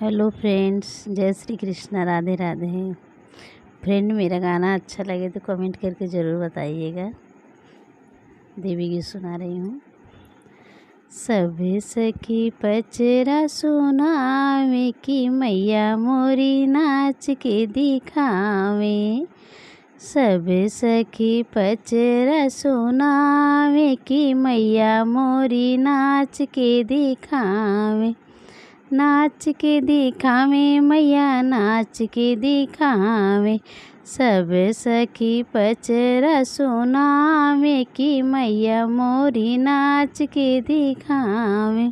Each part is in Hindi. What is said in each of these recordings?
हेलो फ्रेंड्स, जय श्री कृष्णा, राधे राधे। फ्रेंड, मेरा गाना अच्छा लगे तो कमेंट करके ज़रूर बताइएगा। देवी गीत सुना रही हूँ। सब सखी पचरा सुनावे कि मैया मोरी नाच के दिखावे। सब सखी पचरा सुनावे कि मैया मोरी नाच के दिखावे। नाच के दिखावे मैया नाच के दिखावे। सब सखी पचरा सुनावे कि मैया मोरी नाच के दिखावे।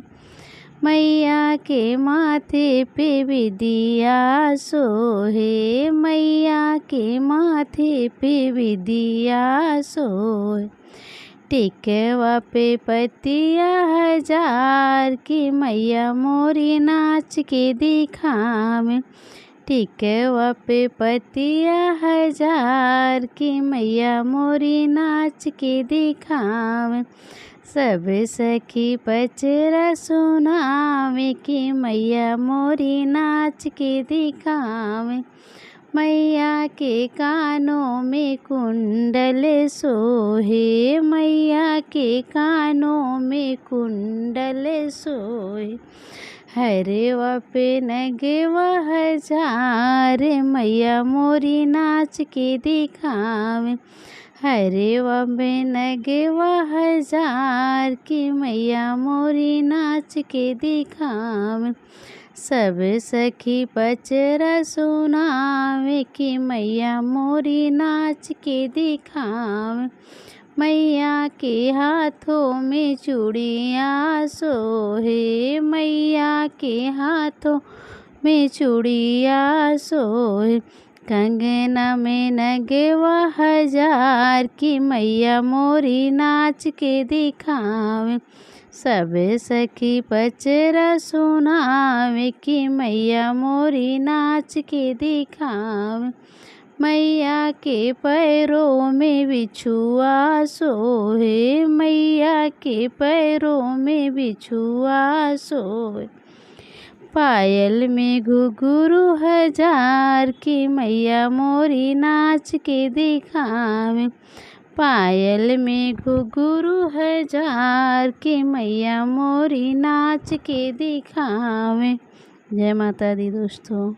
मैया के माथे पे विदिया सोहे, मैया के माथे पे विदिया सोहे। टिकवा पे पतिया हजार की मैया मोरी नाच के दिखावे। टिकवा पे पतिया हजार की मैया मोरी नाच के दिखावे। सब सखी पचरा सुनावे कि मैया मोरी नाच के दिखावे। मैया के कानों में कुंडल सोहे, मैया के कानों में कुंडल सोहे। हरवा पे नगवा हजार मैया मोरी नाच के दिखावे। हरवा पे नगवा हजार की मैया मोरी नाच के दिखावे। सब सखी पचरा सुनावे कि मैया मोरी नाच के दिखावे। मैया के हाथों में चूड़िया सोहे, मैया के हाथों में चूड़िया सोहे। कंगना में नगवा हजार की मैया मोरी नाच के दिखावे। सब सखी पचरा सुनावे कि मैया मोरी नाच के दिखावे। मैया के पैरों में बिछुआ सोहे, मैया के पैरों में बिछुआ सोहे। पायल में घुंघरू हजार की मैया मोरी नाच के दिखावे। पायल में घुंघरू हजार की मैया मोरी नाच के दिखावे। जय माता दी दोस्तों।